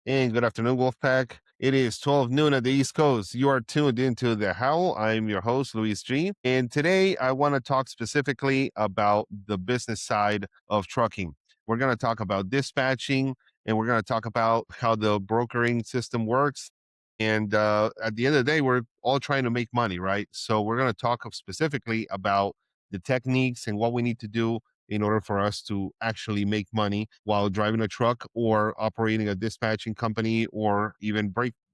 And good afternoon, Wolfpack. It is 12 noon at the East Coast. You are tuned into the Howl. I'm your host, Luis G. And today I want to talk specifically about the business side of trucking. We're going to talk about dispatching and we're going to talk about how the brokering system works. And at the end of the day, we're all trying to make money, right? So we're going to talk specifically about the techniques and what we need to do in order for us to actually make money while driving a truck or operating a dispatching company or even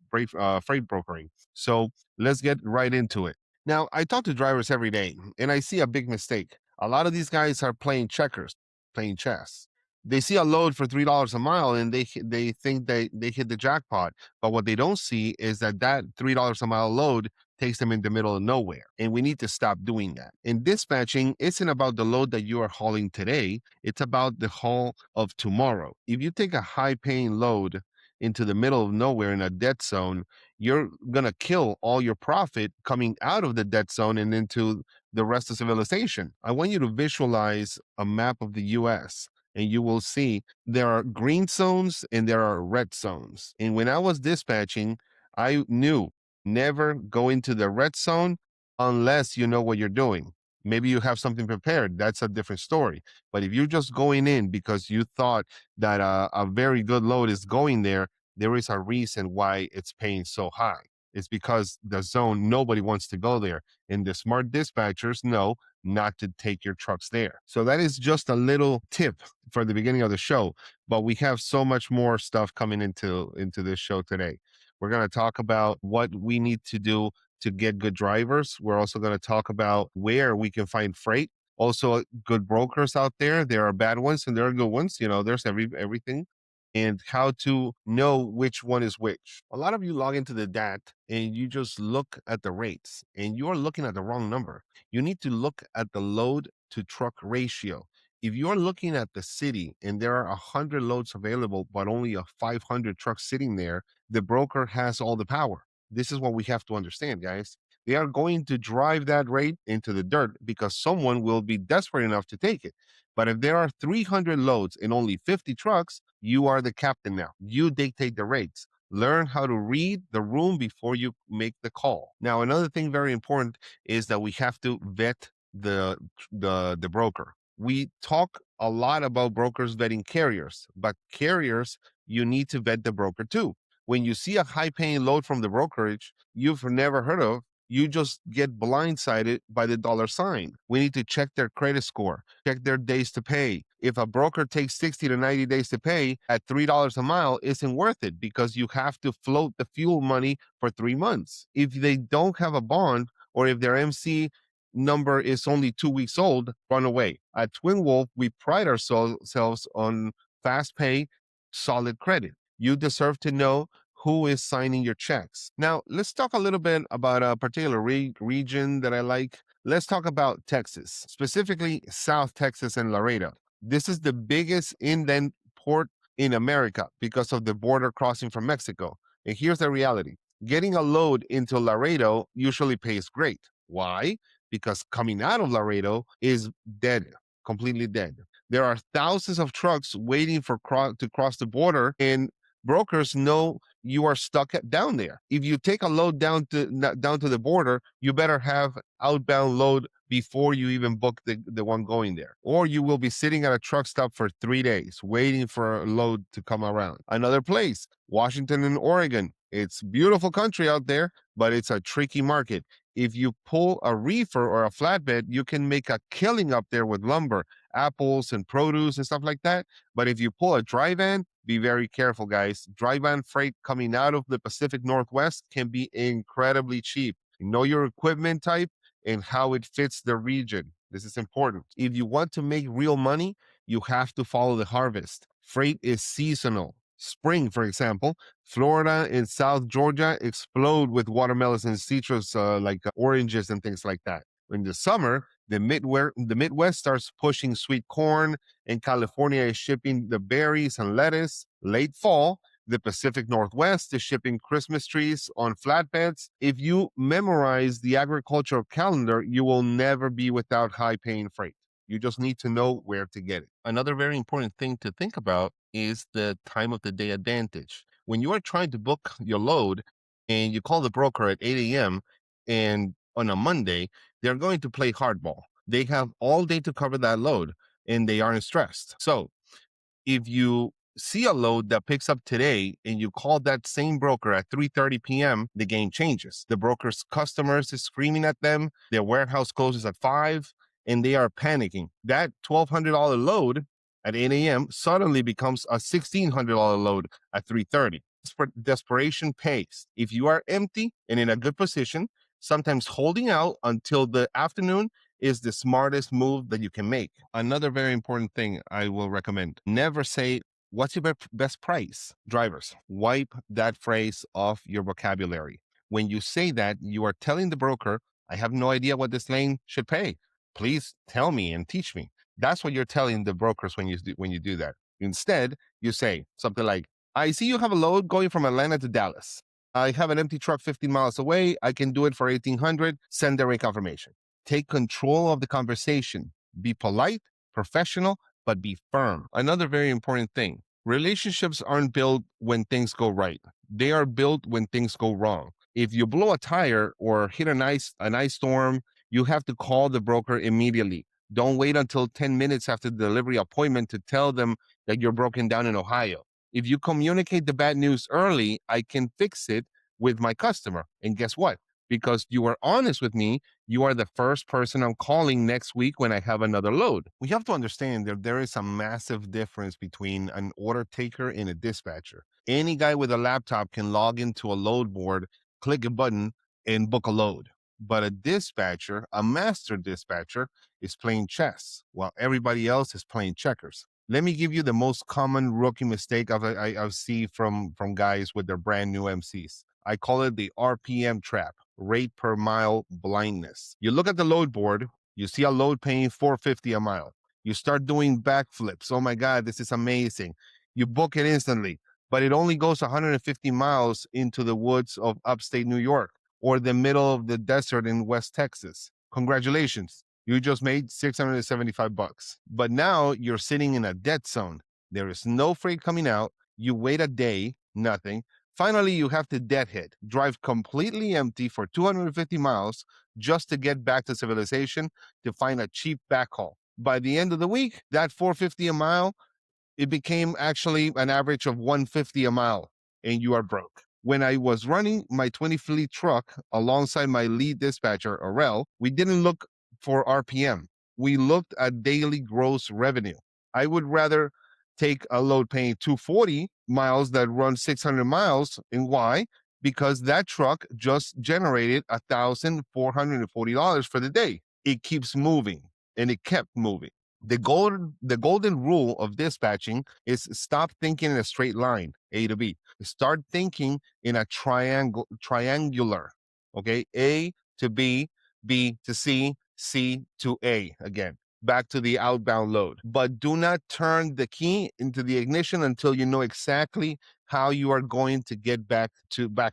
freight brokering. So let's get right into it. Now, I talk to drivers every day and I see a big mistake. A lot of these guys are playing checkers, playing chess. They see a load for $3 a mile and they think they hit the jackpot. But what they don't see is that $3 a mile load takes them in the middle of nowhere. And we need to stop doing that. And dispatching isn't about the load that you are hauling today, it's about the haul of tomorrow. If you take a high paying load into the middle of nowhere in a dead zone, you're going to kill all your profit coming out of the dead zone and into the rest of civilization. I want you to visualize a map of the US and you will see there are green zones and there are red zones. And when I was dispatching, I knew never go into the red zone unless you know what you're doing. Maybe you have something prepared. That's a different story. But if you're just going in because you thought that a very good load is going there, there is a reason why it's paying so high. It's because the zone, nobody wants to go there. And the smart dispatchers know not to take your trucks there. So that is just a little tip for the beginning of the show. But we have so much more stuff coming into this show today. We're going to talk about what we need to do to get good drivers. We're also going to talk about where we can find freight. Also, good brokers out there. There are bad ones and there are good ones. You know, there's everything. And how to know which one is which. A lot of you log into the DAT and you just look at the rates and you're looking at the wrong number. You need to look at the load to truck ratio. If you're looking at the city and there are 100 loads available, but only a 500 trucks sitting there, the broker has all the power. This is what we have to understand, guys. They are going to drive that rate into the dirt because someone will be desperate enough to take it. But if there are 300 loads and only 50 trucks, you are the captain now. You dictate the rates. Learn how to read the room before you make the call. Now, another thing very important is that we have to vet the broker. We talk a lot about brokers vetting carriers, but carriers, you need to vet the broker too. When you see a high paying load from the brokerage you've never heard of, you just get blindsided by the dollar sign. We need to check their credit score, check their days to pay. If a broker takes 60 to 90 days to pay at $3 a mile, isn't worth it because you have to float the fuel money for 3 months. If they don't have a bond or if their MC number is only 2 weeks old, run away. At Twin Wolf, we pride ourselves on fast pay, solid credit. You deserve to know who is signing your checks. Now, let's talk a little bit about a particular region that I like. Let's talk about Texas, specifically South Texas and Laredo. This is the biggest inland port in America because of the border crossing from Mexico. And here's the reality. Getting a load into Laredo usually pays great. Why? Because coming out of Laredo is dead, completely dead. There are thousands of trucks waiting to cross the border, and brokers know you are stuck down there. If you take a load down to the border, you better have outbound load before you even book the one going there. Or you will be sitting at a truck stop for 3 days waiting for a load to come around. Another place, Washington and Oregon. It's beautiful country out there, but it's a tricky market. If you pull a reefer or a flatbed, you can make a killing up there with lumber, apples and produce and stuff like that. But if you pull a dry van, be very careful, guys. Dry van freight coming out of the Pacific Northwest can be incredibly cheap. Know your equipment type and how it fits the region. This is important. If you want to make real money, you have to follow the harvest. Freight is seasonal. Spring, for example, Florida and South Georgia explode with watermelons and citrus like oranges and things like that. In the summer, the Midwest starts pushing sweet corn, and California is shipping the berries and lettuce. Late fall, the Pacific Northwest is shipping Christmas trees on flatbeds. If you memorize the agricultural calendar, you will never be without high-paying freight. You just need to know where to get it. Another very important thing to think about is the time of the day advantage. When you are trying to book your load and you call the broker at 8 a.m. and on a Monday, they're going to play hardball. They have all day to cover that load and they aren't stressed. So if you see a load that picks up today and you call that same broker at 3:30 p.m., the game changes. The broker's customers is screaming at them, their warehouse closes at 5, and they are panicking. That $1,200 load at 8 a.m. suddenly becomes a $1,600 load at 3:30. Desperation pays. If you are empty and in a good position, sometimes holding out until the afternoon is the smartest move that you can make. Another very important thing I will recommend, never say, what's your best price? Drivers, wipe that phrase off your vocabulary. When you say that, you are telling the broker, I have no idea what this lane should pay. Please tell me and teach me. That's what you're telling the brokers when you do that. Instead, you say something like, I see you have a load going from Atlanta to Dallas. I have an empty truck 15 miles away. I can do it for 1,800. Send the rate confirmation. Take control of the conversation. Be polite, professional, but be firm. Another very important thing, relationships aren't built when things go right. They are built when things go wrong. If you blow a tire or hit an ice storm, you have to call the broker immediately. Don't wait until 10 minutes after the delivery appointment to tell them that you're broken down in Ohio. If you communicate the bad news early, I can fix it with my customer. And guess what? Because you were honest with me, you are the first person I'm calling next week when I have another load. We have to understand that there is a massive difference between an order taker and a dispatcher. Any guy with a laptop can log into a load board, click a button, and book a load. But a dispatcher, a master dispatcher, is playing chess while everybody else is playing checkers. Let me give you the most common rookie mistake I've seen from guys with their brand new MCs. I call it the RPM trap, rate per mile blindness. You look at the load board, you see a load paying $4.50 a mile. You start doing backflips. Oh my God, this is amazing. You book it instantly, but it only goes 150 miles into the woods of upstate New York or the middle of the desert in West Texas. Congratulations. You just made 675 bucks. But now you're sitting in a dead zone. There is no freight coming out. You wait a day, nothing. Finally, you have to deadhead, drive completely empty for 250 miles just to get back to civilization to find a cheap backhaul. By the end of the week, that 450 a mile, it became actually an average of 150 a mile, and you are broke. When I was running my 20 fleet truck alongside my lead dispatcher, Arel, we didn't look for RPM. We looked at daily gross revenue. I would rather take a load paying 240 miles that runs 600 miles. And why? Because that truck just generated $1,440 for the day. It keeps moving, and it kept moving. The golden rule of dispatching is stop thinking in a straight line, A to B. Start thinking in a triangular, okay? A to B, B to C, C to A again. Back to the outbound load. But do not turn the key into the ignition until you know exactly how you are going to get back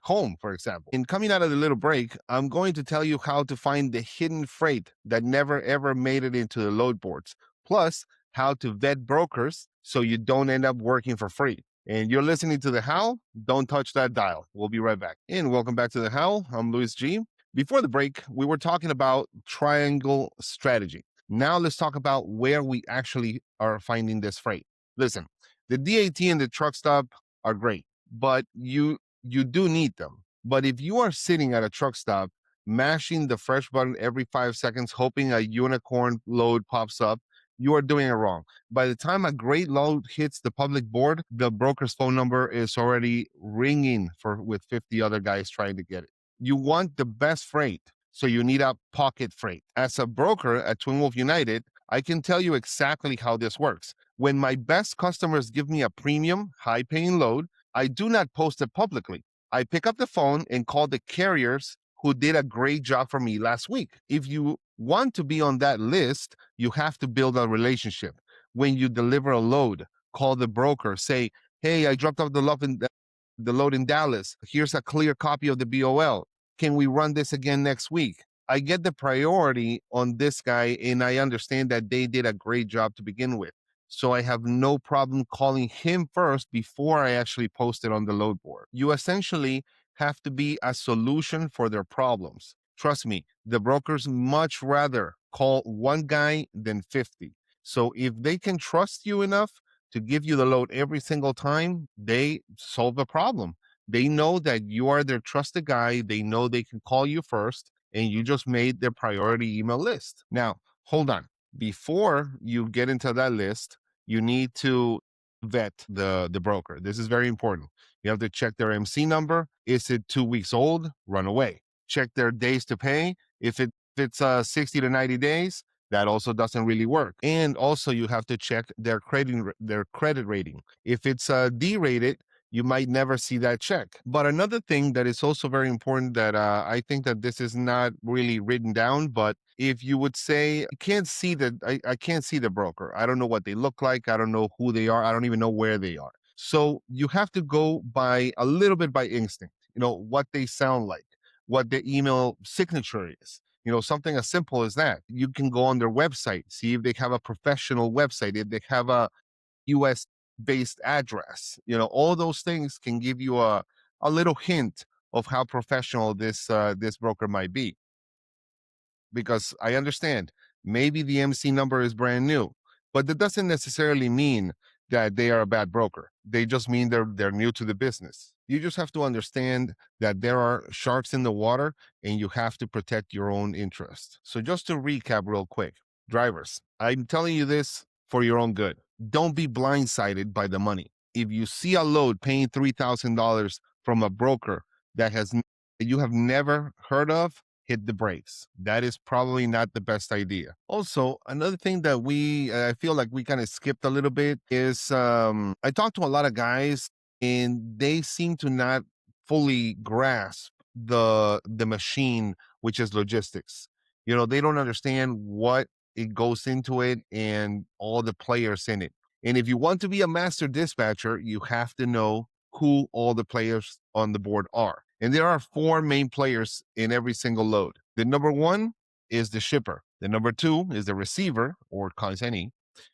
home, for example. In coming out of the little break, I'm going to tell you how to find the hidden freight that never ever made it into the load boards. Plus, how to vet brokers so you don't end up working for free. And you're listening to The Howl. Don't touch that dial. We'll be right back. And welcome back to The Howl. I'm Luis G. Before the break, we were talking about triangle strategy. Now let's talk about where we actually are finding this freight. Listen, the DAT and the truck stop are great, but you do need them. But if you are sitting at a truck stop, mashing the fresh button every 5 seconds, hoping a unicorn load pops up, you are doing it wrong. By the time a great load hits the public board, the broker's phone number is already ringing with 50 other guys trying to get it. You want the best freight, so you need a pocket freight. As a broker at Twin Wolf United, I can tell you exactly how this works. When my best customers give me a premium, high-paying load, I do not post it publicly. I pick up the phone and call the carriers who did a great job for me last week. If you want to be on that list, you have to build a relationship. When you deliver a load, call the broker, say, hey, I dropped off the load in Dallas. Here's a clear copy of the BOL. Can we run this again next week? I get the priority on this guy, and I understand that they did a great job to begin with. So I have no problem calling him first before I actually post it on the load board. You essentially have to be a solution for their problems. Trust me, the brokers much rather call one guy than 50. So if they can trust you enough to give you the load every single time, they solve the problem. They know that you are their trusted guy. They know they can call you first, and you just made their priority email list. Now, hold on. Before you get into that list, you need to vet the broker. This is very important. You have to check their MC number. Is it 2 weeks old? Run away. Check their days to pay. If it's 60 to 90 days, that also doesn't really work. And also you have to check their credit rating. If it's D-rated, you might never see that check. But another thing that is also very important that I think that this is not really written down, but if you would say, I can't see the broker. I don't know what they look like. I don't know who they are. I don't even know where they are. So you have to go by a little bit by instinct, what they sound like, what the email signature is. Something as simple as that. You can go on their website, see if they have a professional website, if they have a US based address. All those things can give you a little hint of how professional this broker might be. Because I understand maybe the MC number is brand new, but that doesn't necessarily mean that they are a bad broker. They just mean they're new to the business. You just have to understand that there are sharks in the water and you have to protect your own interest. So just to recap real quick, drivers, I'm telling you this for your own good. Don't be blindsided by the money. If you see a load paying $3,000 from a broker that you have never heard of, hit the brakes. That is probably not the best idea. Also, another thing that I feel like we kind of skipped a little bit is I talked to a lot of guys and they seem to not fully grasp the machine, which is logistics. They don't understand what it goes into it and all the players in it. And if you want to be a master dispatcher, you have to know who all the players on the board are. And there are four main players in every single load. The number one is the shipper. The number two is the receiver or consignee.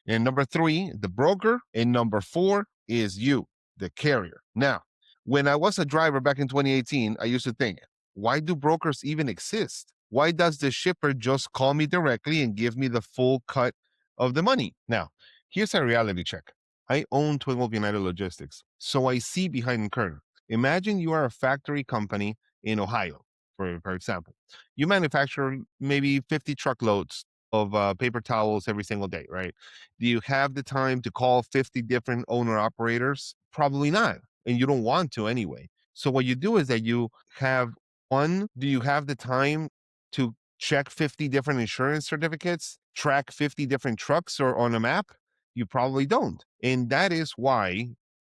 And number three, the broker. And number four is you, the carrier. Now, when I was a driver back in 2018, I used to think, why do brokers even exist? Why does the shipper just call me directly and give me the full cut of the money? Now, here's a reality check. I own Twin Wolf United Logistics, so I see behind the curtain. Imagine you are a factory company in Ohio, for example. You manufacture maybe 50 truckloads of paper towels every single day, right? Do you have the time to call 50 different owner operators? Probably not. And you don't want to anyway. So what you do is that you have do you have the time to check 50 different insurance certificates, track 50 different trucks or on a map? You probably don't. And that is why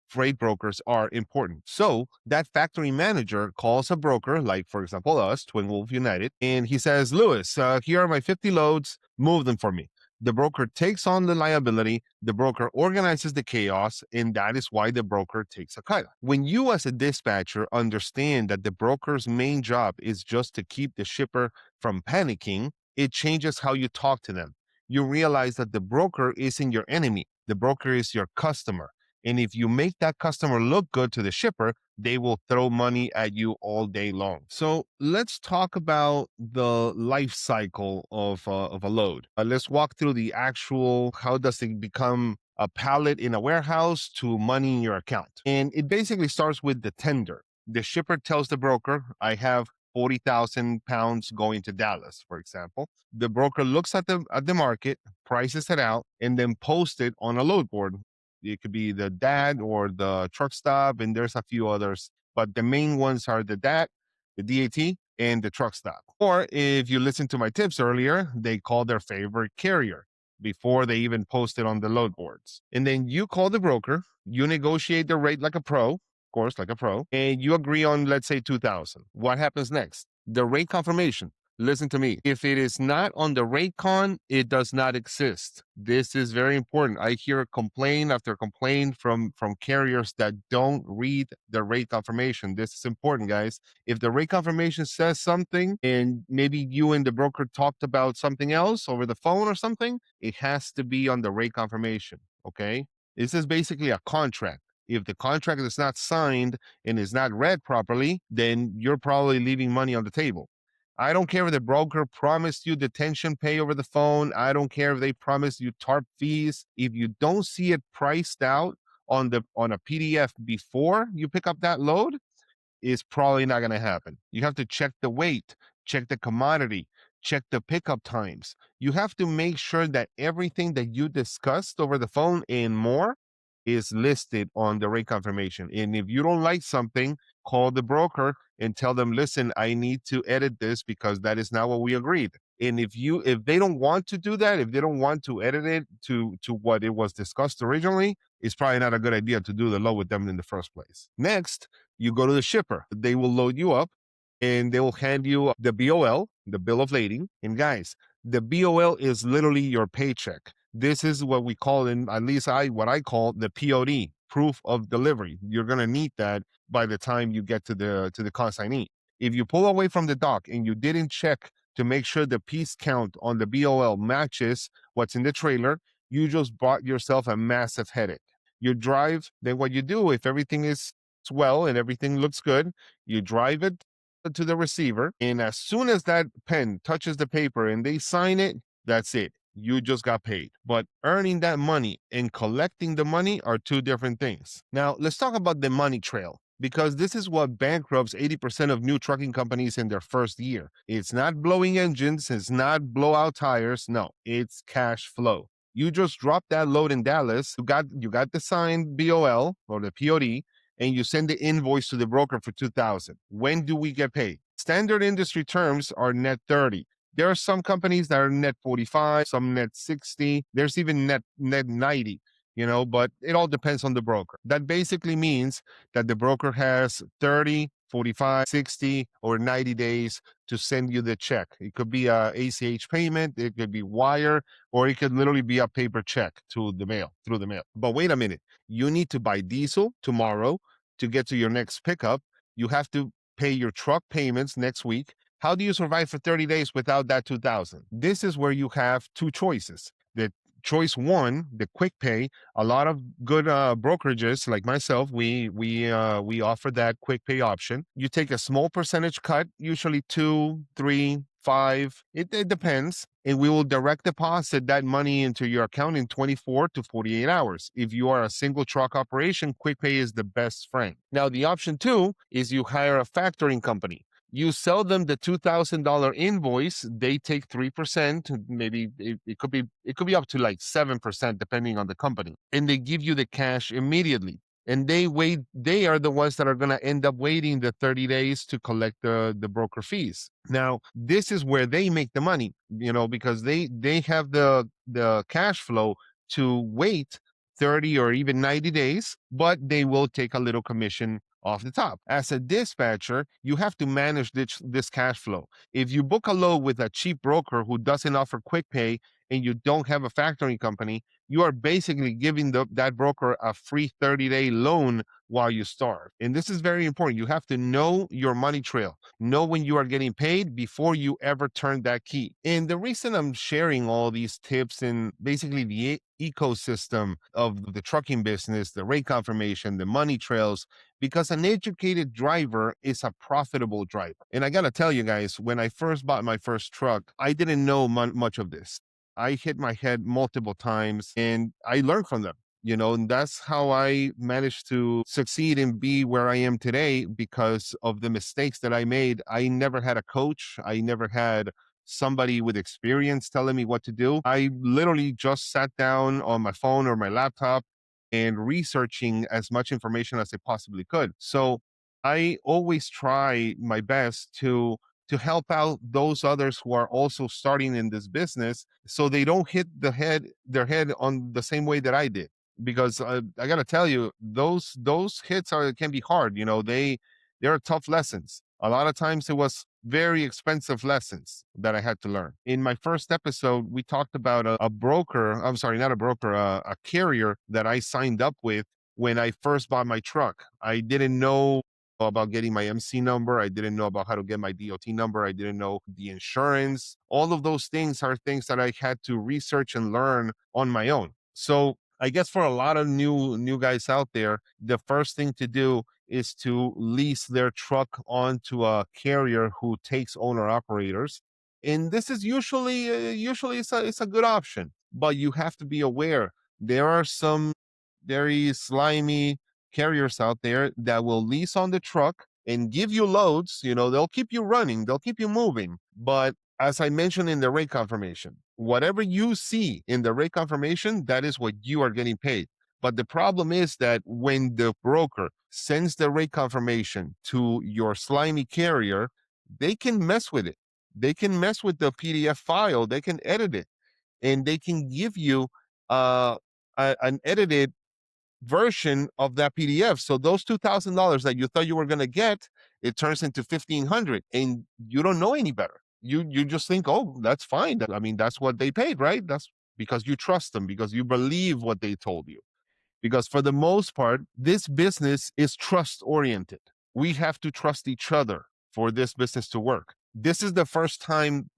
freight brokers are important. So that factory manager calls a broker, like for example us, Twin Wolf United, and he says, Lewis, here are my 50 loads, move them for me. The broker takes on the liability, the broker organizes the chaos, and that is why the broker takes a cut. When you as a dispatcher understand that the broker's main job is just to keep the shipper from panicking, it changes how you talk to them. You realize that the broker isn't your enemy. The broker is your customer. And if you make that customer look good to the shipper, they will throw money at you all day long. So let's talk about the life cycle of a load. Let's walk through the actual, how does it become a pallet in a warehouse to money in your account? And it basically starts with the tender. The shipper tells the broker, I have 40,000 pounds going to Dallas, for example. The broker looks at the market, prices it out, and then posts it on a load board. It could be the DAT or the truck stop, and there's a few others, but the main ones are the DAT, the DAT, and the truck stop. Or if you listen to my tips earlier, they call their favorite carrier before they even post it on the load boards. And then you call the broker, you negotiate the rate like a pro, of course, like a pro, and you agree on, let's say, 2,000. What happens next? The rate confirmation. Listen to me. If it is not on the rate con, it does not exist. This is very important. I hear complaint after complaint from carriers that don't read the rate confirmation. This is important, guys. If the rate confirmation says something and maybe you and the broker talked about something else over the phone or something, it has to be on the rate confirmation. Okay. This is basically a contract. If the contract is not signed and is not read properly, then you're probably leaving money on the table. I don't care if the broker promised you detention pay over the phone. I don't care if they promised you TARP fees. If you don't see it priced out on a PDF before you pick up that load, is probably not going to happen. You have to check the weight, check the commodity, check the pickup times. You have to make sure that everything that you discussed over the phone and more is listed on the rate confirmation. And if you don't like something, call the broker and tell them, listen, I need to edit this because that is not what we agreed. And if they don't want to do that, if they don't want to edit it to what it was discussed originally, it's probably not a good idea to do the load with them in the first place. Next, you go to the shipper. They will load you up and they will hand you the BOL, the bill of lading. And guys, the BOL is literally your paycheck. This is what we call, in at least what I call the POD, proof of delivery. You're gonna need that by the time you get to the consignee. If you pull away from the dock and you didn't check to make sure the piece count on the BOL matches what's in the trailer, you just bought yourself a massive headache. You drive, then what you do, if everything is well and everything looks good, you drive it to the receiver. And as soon as that pen touches the paper and they sign it, that's it. You just got paid. But earning that money and collecting the money are two different things. Now, let's talk about the money trail because this is what bankrupts 80% of new trucking companies in their first year. It's not blowing engines, it's not blowout tires. No, it's cash flow. You just dropped that load in Dallas. You got the signed BOL or the POD, and you send the invoice to the broker for 2,000. When do we get paid? Standard industry terms are net 30. There are some companies that are net 45, some net 60. There's even net 90, but it all depends on the broker. That basically means that the broker has 30, 45, 60, or 90 days to send you the check. It could be a ACH payment, it could be wire, or it could literally be a paper check through the mail. But wait a minute, you need to buy diesel tomorrow to get to your next pickup. You have to pay your truck payments next week. How do you survive for 30 days without that 2,000? This is where you have two choices. The choice one, the quick pay. A lot of good brokerages like myself, we offer that quick pay option. You take a small percentage cut, usually 2, 3, 5. It depends, and we will direct deposit that money into your account in 24 to 48 hours. If you are a single truck operation, quick pay is the best friend. Now, the option two is you hire a factoring company. You sell them the $2,000 invoice, they take 3%, maybe it could be up to like 7% depending on the company, and they give you the cash immediately. And they are the ones that are going to end up waiting the 30 days to collect the broker fees. Now, this is where they make the money, because they have the cash flow to wait 30 or even 90 days, but they will take a little commission off the top. As a dispatcher, you have to manage this cash flow. If you book a load with a cheap broker who doesn't offer quick pay and you don't have a factoring company, you are basically giving that broker a free 30-day loan while you starve. And this is very important. You have to know your money trail, know when you are getting paid before you ever turn that key. And the reason I'm sharing all these tips in basically the ecosystem of the trucking business, the rate confirmation, the money trails, because an educated driver is a profitable driver. And I got to tell you guys, when I first bought my first truck, I didn't know much of this. I hit my head multiple times and I learned from them. And that's how I managed to succeed and be where I am today because of the mistakes that I made. I never had a coach. I never had somebody with experience telling me what to do. I literally just sat down on my phone or my laptop and researching as much information as I possibly could. So I always try my best to help out those others who are also starting in this business so they don't hit their head on the same way that I did. Because I got to tell you, those hits can be hard. They're tough lessons. A lot of times it was very expensive lessons that I had to learn. In my first episode, we talked about a broker. I'm sorry, not a broker, a carrier that I signed up with when I first bought my truck. I didn't know about getting my MC number. I didn't know about how to get my DOT number. I didn't know the insurance. All of those things are things that I had to research and learn on my own. So I guess for a lot of new guys out there, the first thing to do is to lease their truck onto a carrier who takes owner operators. And this is usually it's a good option, but you have to be aware there are some very slimy carriers out there that will lease on the truck and give you loads. They'll keep you running, they'll keep you moving. But as I mentioned in the rate confirmation, whatever you see in the rate confirmation, that is what you are getting paid. But the problem is that when the broker sends the rate confirmation to your slimy carrier, they can mess with it. They can mess with the PDF file, they can edit it, and they can give you uh, an edited version of that PDF. So those $2,000 that you thought you were going to get, it turns into 1,500, and you don't know any better. You just think, oh, that's fine. I mean, that's what they paid, right? That's because you trust them, because you believe what they told you. Because for the most part, this business is trust oriented. We have to trust each other for this business to work. This is the first time,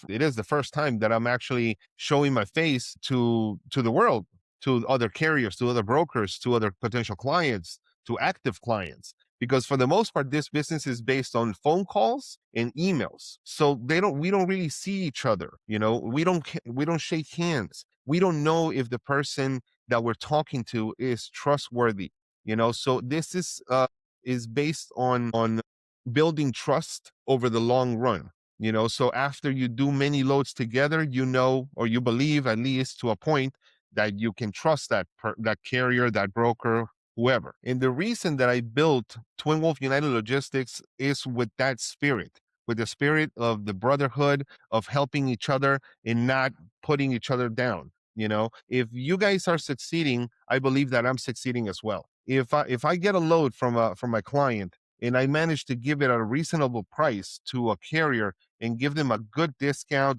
it is the first time that I'm actually showing my face to the world, to other carriers, to other brokers, to other potential clients, to active clients. Because for the most part, this business is based on phone calls and emails. So we don't really see each other. We don't shake hands. We don't know if the person that we're talking to is trustworthy. So this is based on building trust over the long run. So after you do many loads together, or you believe, at least to a point, that you can trust that carrier, that broker, whoever. And the reason that I built Twin Wolf United Logistics is with that spirit, with the spirit of the brotherhood, of helping each other and not putting each other down. If you guys are succeeding, I believe that I'm succeeding as well. If I get a load from my client and I manage to give it at a reasonable price to a carrier and give them a good discount,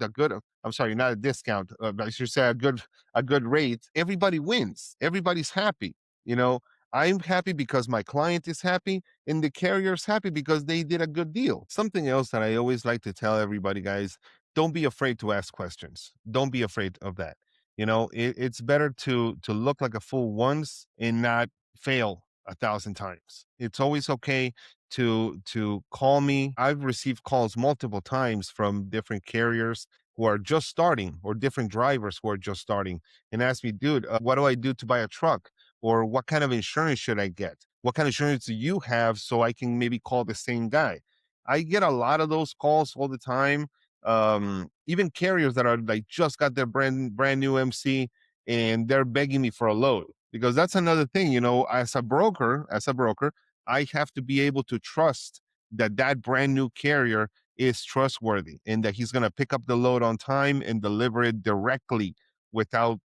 I'm sorry, not a discount, I should say a good rate, everybody wins. Everybody's happy. You know, I'm happy because my client is happy, and the carrier's happy because they did a good deal. Something else that I always like to tell everybody, guys, don't be afraid to ask questions. Don't be afraid of that. It's better to look like a fool once and not fail 1,000 times. It's always okay to call me. I've received calls multiple times from different carriers who are just starting, or different drivers who are just starting, and ask me, dude, what do I do to buy a truck? Or what kind of insurance should I get? What kind of insurance do you have, so I can maybe call the same guy? I get a lot of those calls all the time. Even carriers that are like just got their brand new MC, and they're begging me for a load, because that's another thing. As a broker, I have to be able to trust that brand new carrier is trustworthy, and that he's going to pick up the load on time and deliver it directly without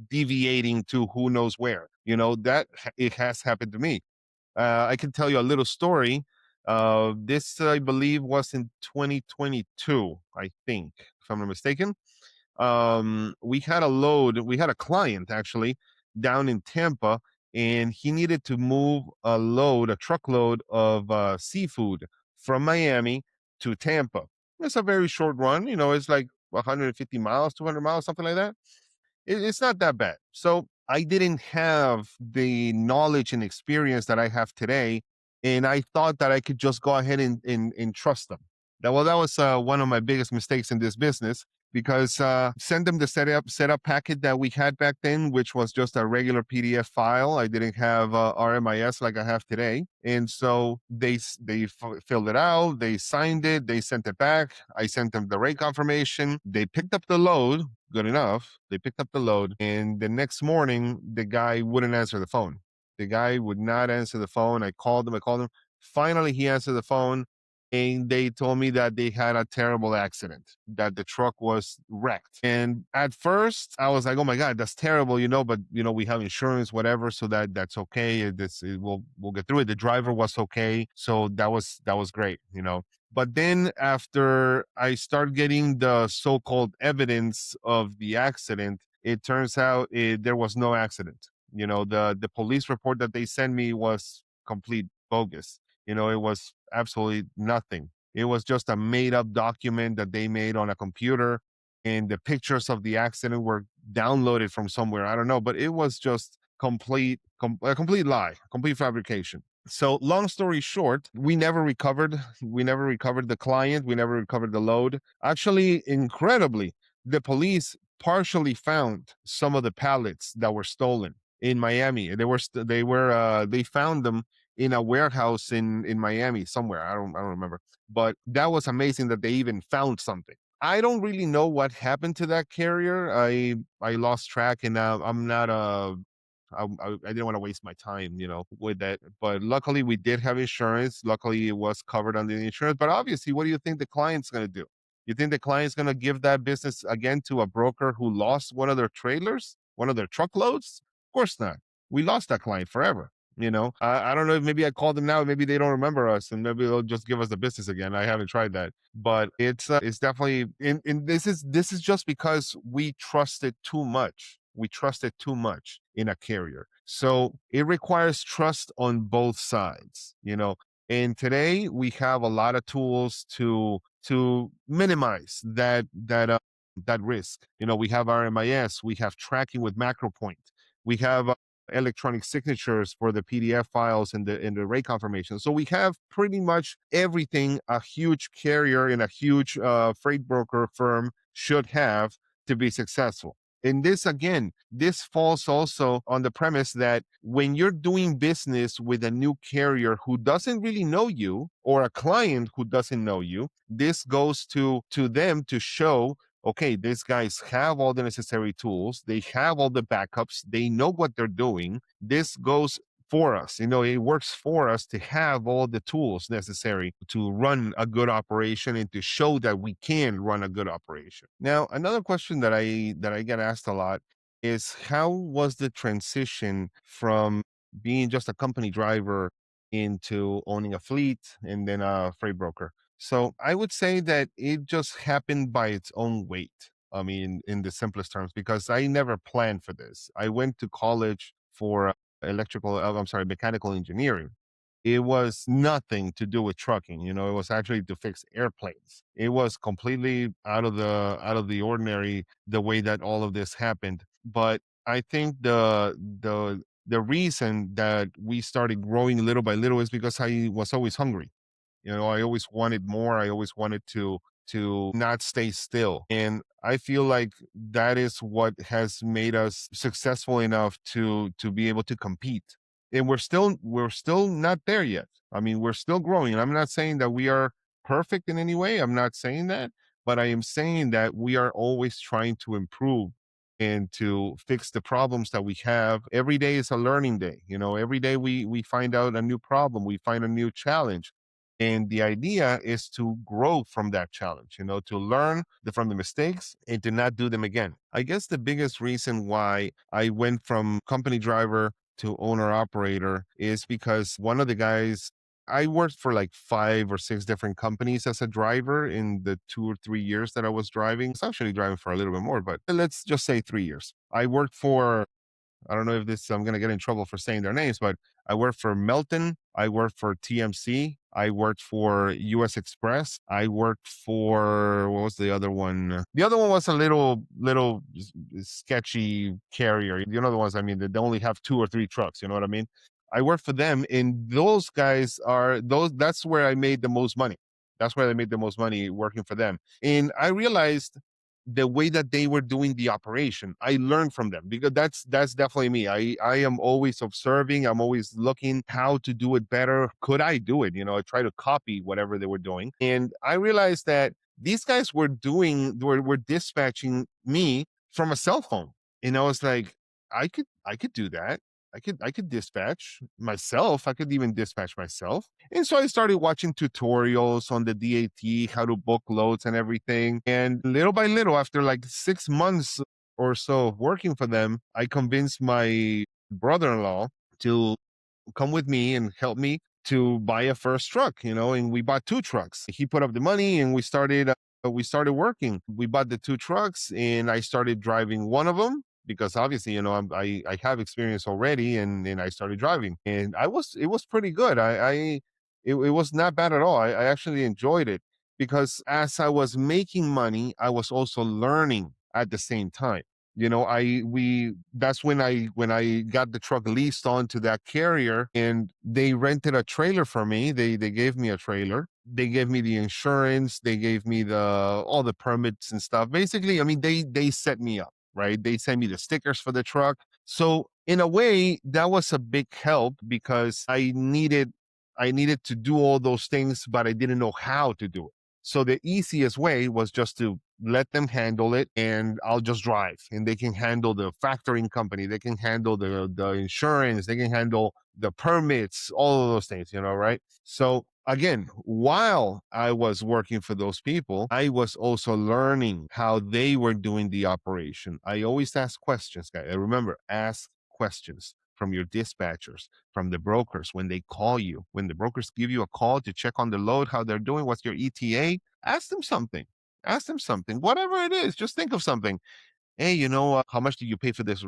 deviating to who knows where. That it has happened to me. I can tell you a little story. This, I believe, was in 2022, I think, if I'm not mistaken. We had a client actually down in Tampa, and he needed to move a truckload of seafood from Miami to Tampa. It's a very short run. It's like 150 miles, 200 miles, something like that. It's not that bad. So I didn't have the knowledge and experience that I have today, and I thought that I could just go ahead and trust them. That was one of my biggest mistakes in this business, because send them the setup packet that we had back then, which was just a regular PDF file. I didn't have RMIS like I have today, and so they filled it out, they signed it, they sent it back. I sent them the rate confirmation. They picked up the load. Good enough. They picked up the load, and the next morning, the guy wouldn't answer the phone. The guy would not answer the phone. I called him. Finally, he answered the phone, and they told me that they had a terrible accident, that the truck was wrecked. And at first, I was like, "Oh my God, that's terrible," but we have insurance, whatever, so that's okay. We'll get through it. The driver was okay, so that was great. But then after I start getting the so-called evidence of the accident, it turns out there was no accident. The police report that they sent me was complete bogus. It was absolutely nothing. It was just a made up document that they made on a computer, and the pictures of the accident downloaded from somewhere. I don't know, but it was just a complete lie, complete fabrication. So long story short, we never recovered. We never recovered the client. We never recovered the load. Actually, incredibly, the police partially found some of the pallets that were stolen in Miami. They found them in a warehouse in Miami somewhere. I don't remember. But that was amazing that they even found something. I don't really know what happened to that carrier. I lost track, and I'm not I didn't want to waste my time, with that. But luckily, we did have insurance. Luckily, it was covered under the insurance. But obviously, what do you think the client's going to do? You think the client's going to give that business again to a broker who lost one of their trailers, one of their truckloads? Of course not. We lost that client forever. I don't know if maybe I called them now. Maybe they don't remember us, and maybe they'll just give us the business again. I haven't tried that, but it's definitely this is just because we trusted too much. We trusted too much in a carrier, so it requires trust on both sides. And today we have a lot of tools to minimize that risk. We have RMIS, we have tracking with MacroPoint, we have electronic signatures for the PDF files and the rate confirmation. So we have pretty much everything a huge carrier and a huge freight broker firm should have to be successful. And this falls also on the premise that when you're doing business with a new carrier who doesn't really know you, or a client who doesn't know you, this goes to them to show, okay, these guys have all the necessary tools. They have all the backups. They know what they're doing. This goes for us. It works for us to have all the tools necessary to run a good operation and to show that we can run a good operation. Now, another question that I get asked a lot is, how was the transition from being just a company driver into owning a fleet and then a freight broker? So I would say that it just happened by its own weight. I mean, in the simplest terms, because I never planned for this. I went to college for mechanical engineering. It was nothing to do with trucking. It was actually to fix airplanes. It was completely out of the ordinary the way that all of this happened. But I think the reason that we started growing little by little is because I was always hungry. I always wanted more. I always wanted to not stay still. And I feel like that is what has made us successful enough to be able to compete. And we're still not there yet. I mean, we're still growing. And I'm not saying that we are perfect in any way. I'm not saying that, but I am saying that we are always trying to improve and to fix the problems that we have. Every day is a learning day. Every day we find out a new problem, we find a new challenge. And the idea is to grow from that challenge, to learn from the mistakes and to not do them again. I guess the biggest reason why I went from company driver to owner operator is because one of the guys, I worked for like 5 or 6 different companies as a driver in the 2 or 3 years that I was driving. I was actually driving for a little bit more, but let's just say 3 years. I don't know if I'm going to get in trouble for saying their names, but I worked for Melton. I worked for TMC. I worked for US Express. I worked for, what was the other one? The other one was a little sketchy carrier. The ones, I mean, they only have 2 or 3 trucks. You know what I mean? I worked for them, and those guys that's where I made the most money. That's where I made the most money working for them. And I realized the way that they were doing the operation, I learned from them, because that's definitely me. I am always observing. I'm always looking how to do it better. Could I do it? I try to copy whatever they were doing. And I realized that these guys were dispatching me from a cell phone. And I was like, I could do that. I could dispatch myself. I could even dispatch myself. And so I started watching tutorials on the DAT, how to book loads and everything. And little by little, after like 6 months or so of working for them, I convinced my brother-in-law to come with me and help me to buy a first truck, and we bought 2 trucks. He put up the money and we started working. We bought the 2 trucks and I started driving one of them, because obviously, I have experience already, and I started driving, and it was pretty good. It was not bad at all. I actually enjoyed it, because as I was making money, I was also learning at the same time. That's when I got the truck leased onto that carrier, and they rented a trailer for me. They gave me a trailer. They gave me the insurance. They gave me the all the permits and stuff. Basically, I mean, they set me up, right? They sent me the stickers for the truck. So in a way, that was a big help because I needed to do all those things, but I didn't know how to do it. So the easiest way was just to let them handle it, and I'll just drive, and they can handle the factoring company, they can handle the insurance, they can handle the permits, all of those things, right? So again, while I was working for those people, I was also learning how they were doing the operation. I always ask questions, guys. Remember, ask questions from your dispatchers, from the brokers when they call you. When the brokers give you a call to check on the load, how they're doing, what's your ETA, ask them something. Ask them something, whatever it is. Just think of something. Hey, how much did you pay for this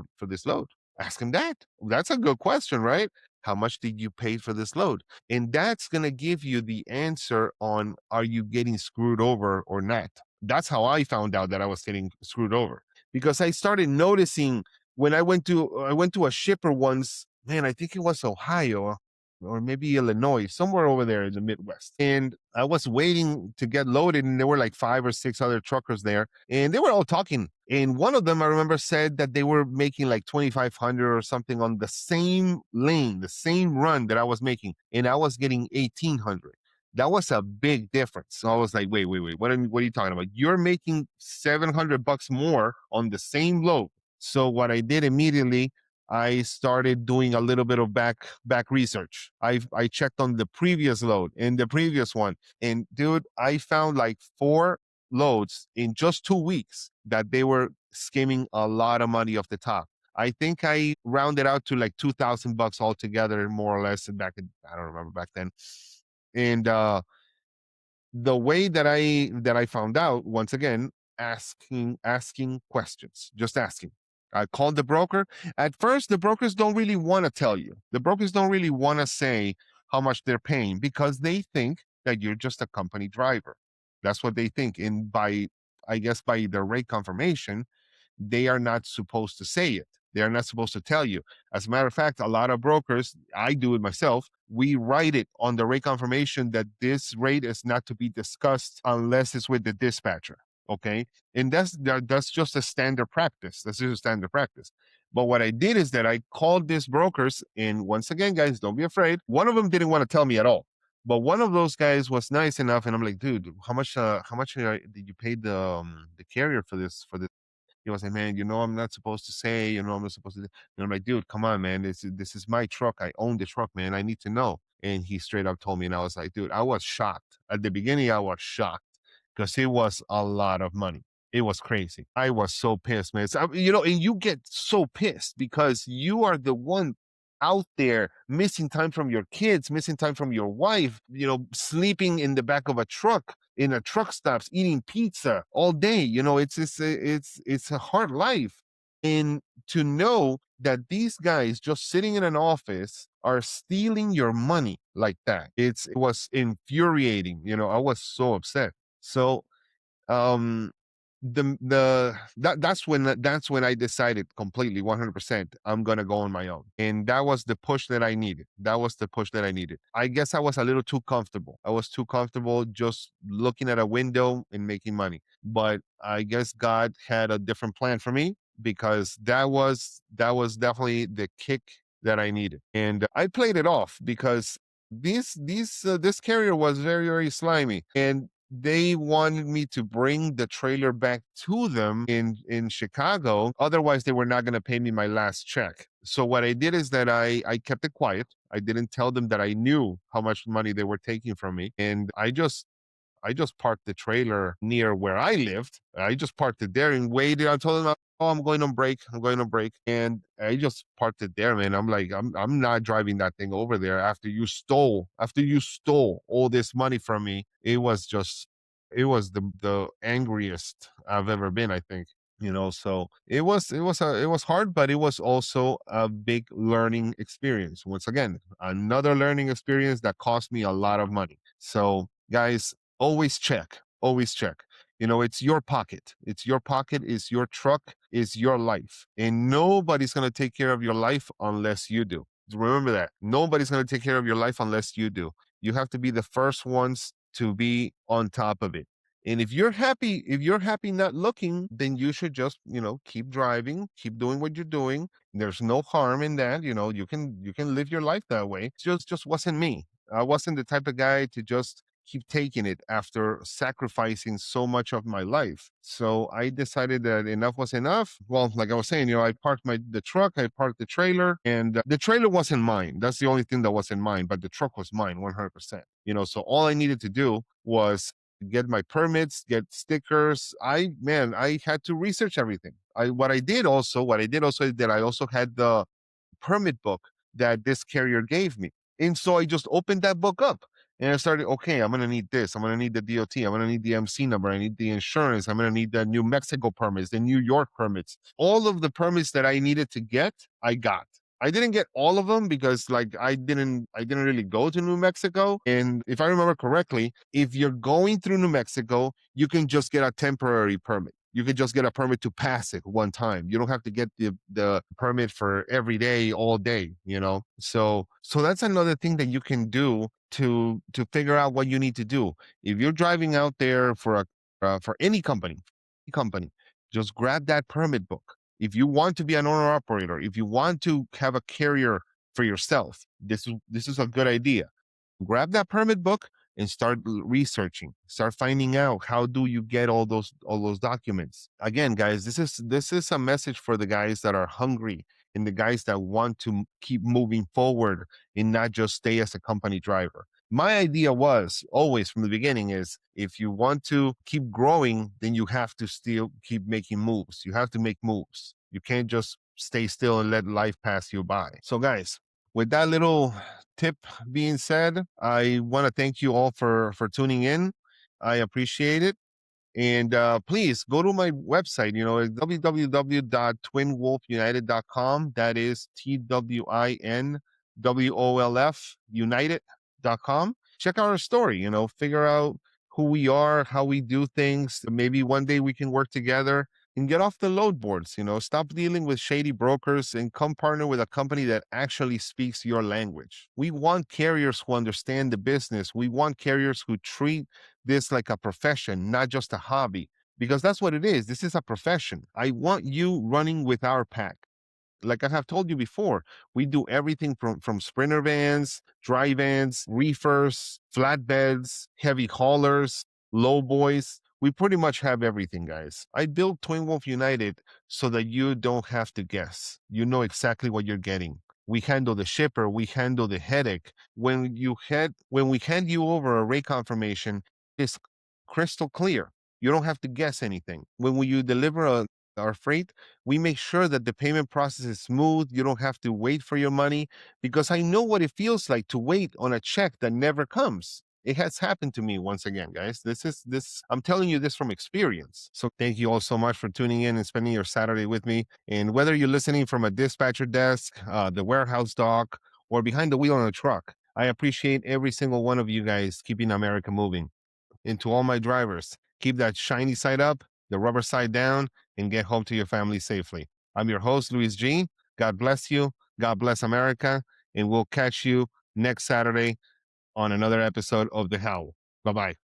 load? Ask him that. That's a good question, right? How much did you pay for this load? And that's going to give you the answer on, are you getting screwed over or not? That's how I found out that I was getting screwed over, because I started noticing when I went to a shipper once, man, I think it was Ohio or maybe Illinois, somewhere over there in the Midwest. And I was waiting to get loaded, and there were like 5 or 6 other truckers there, and they were all talking. And one of them, I remember, said that they were making like 2,500 or something on the same lane, the same run that I was making, and I was getting 1,800. That was a big difference. So I was like, wait, wait, wait, what are you talking about? You're making $700 more on the same load. So what I did immediately, I started doing a little bit of back research. I checked on the previous load and the previous one, and dude, I found like 4 loads in just 2 weeks that they were skimming a lot of money off the top. I think I rounded out to like $2,000 altogether, more or less. I don't remember back then. And the way that I found out, once again, asking questions, just asking. I called the broker. At first, the brokers don't really want to tell you. The brokers don't really want to say how much they're paying, because they think that you're just a company driver. That's what they think. And I guess by the rate confirmation, they are not supposed to say it. They are not supposed to tell you. As a matter of fact, a lot of brokers, I do it myself, we write it on the rate confirmation that this rate is not to be discussed unless it's with the dispatcher. Okay. And that's just a standard practice. That's just a standard practice. But what I did is that I called these brokers, and once again, guys, don't be afraid. One of them didn't want to tell me at all. But one of those guys was nice enough, and I'm like, dude, how much did you pay the carrier for this? He was like, man, I'm not supposed to say, I'm not supposed to. And I'm like, dude, come on, man. This is my truck. I own the truck, man. I need to know. And he straight up told me, and I was like, dude, I was shocked. At the beginning, I was shocked because it was a lot of money. It was crazy. I was so pissed, man. So, and you get so pissed because you are the one out there missing time from your kids, missing time from your wife, sleeping in the back of a truck, in a truck stops, eating pizza all day. It's a hard life. And to know that these guys just sitting in an office are stealing your money like that, it was infuriating. I was so upset. So um that's when I decided completely 100% I'm gonna go on my own, and that was the push that I needed. I guess I was a little too comfortable. I was too comfortable just looking at a window and making money, but I guess God had a different plan for me, because that was definitely the kick that I needed, and I played it off because this carrier was very, very slimy, and they wanted me to bring the trailer back to them in Chicago. Otherwise, they were not going to pay me my last check. So what I did is that I kept it quiet. I didn't tell them that I knew how much money they were taking from me, and I just parked the trailer near where I lived. I just parked it there and waited. I told them, "Oh, I'm going on break. I'm going on break." And I just parked it there, man. I'm like, I'm not driving that thing over there after you stole all this money from me. It was the angriest I've ever been, I think. So it was hard, but it was also a big learning experience. Once again, another learning experience that cost me a lot of money. So guys, always check. Always check. It's your pocket. It's your pocket, it's your truck, it's your life. And nobody's going to take care of your life unless you do. Remember that. Nobody's going to take care of your life unless you do. You have to be the first ones to be on top of it. And if you're happy not looking, then you should just, keep driving, keep doing what you're doing. There's no harm in that. You can live your life that way. It just wasn't me. I wasn't the type of guy to just keep taking it after sacrificing so much of my life. So I decided that enough was enough. Well, like I was saying, I parked the truck, I parked the trailer, and the trailer wasn't mine. That's the only thing that wasn't mine, but the truck was mine 100%. So all I needed to do was get my permits, get stickers. I had to research everything. What I did also is that I also had the permit book that this carrier gave me. And so I just opened that book up and I started, okay, I'm going to need this. I'm going to need the DOT. I'm going to need the MC number. I need the insurance. I'm going to need the New Mexico permits, the New York permits. All of the permits that I needed to get, I got. I didn't get all of them because like I didn't really go to New Mexico. And if I remember correctly, if you're going through New Mexico, you can just get a temporary permit. You can just get a permit to pass it one time. You don't have to get the permit for every day, all day. So that's another thing that you can do to figure out what you need to do. If you're driving out there for any company, just grab that permit book. If you want to be an owner operator, if you want to have a carrier for yourself, this is a good idea. Grab that permit book and start researching, start finding out how do you get all those documents. Again, guys, this is a message for the guys that are hungry and the guys that want to keep moving forward and not just stay as a company driver. My idea was always from the beginning is if you want to keep growing, then you have to still keep making moves. You have to make moves. You can't just stay still and let life pass you by. So guys, with that little tip being said, I want to thank you all for tuning in. I appreciate it. And please go to my website, it's www.twinwolfunited.com. That is TWINWOLF United.com. Check out our story, figure out who we are, how we do things. Maybe one day we can work together and get off the load boards, stop dealing with shady brokers and come partner with a company that actually speaks your language. We want carriers who understand the business. We want carriers who treat this like a profession, not just a hobby, because that's what it is. This is a profession. I want you running with our pack. Like I have told you before, we do everything from sprinter vans, dry vans, reefers, flatbeds, heavy haulers, low boys. We pretty much have everything, guys. I built Twin Wolf United so that you don't have to guess. You know exactly what you're getting. We handle the shipper, we handle the headache. When we hand you over a rate confirmation, it's crystal clear. You don't have to guess anything. When you deliver our freight, we make sure that the payment process is smooth. You don't have to wait for your money because I know what it feels like to wait on a check that never comes. It has happened to me once again, guys. I'm telling you this from experience. So thank you all so much for tuning in and spending your Saturday with me. And whether you're listening from a dispatcher desk, the warehouse dock, or behind the wheel on a truck, I appreciate every single one of you guys keeping America moving. And to all my drivers, keep that shiny side up, the rubber side down, and get home to your family safely. I'm your host, Luis G. God bless you. God bless America. And we'll catch you next Saturday on another episode of The Howl. Bye bye.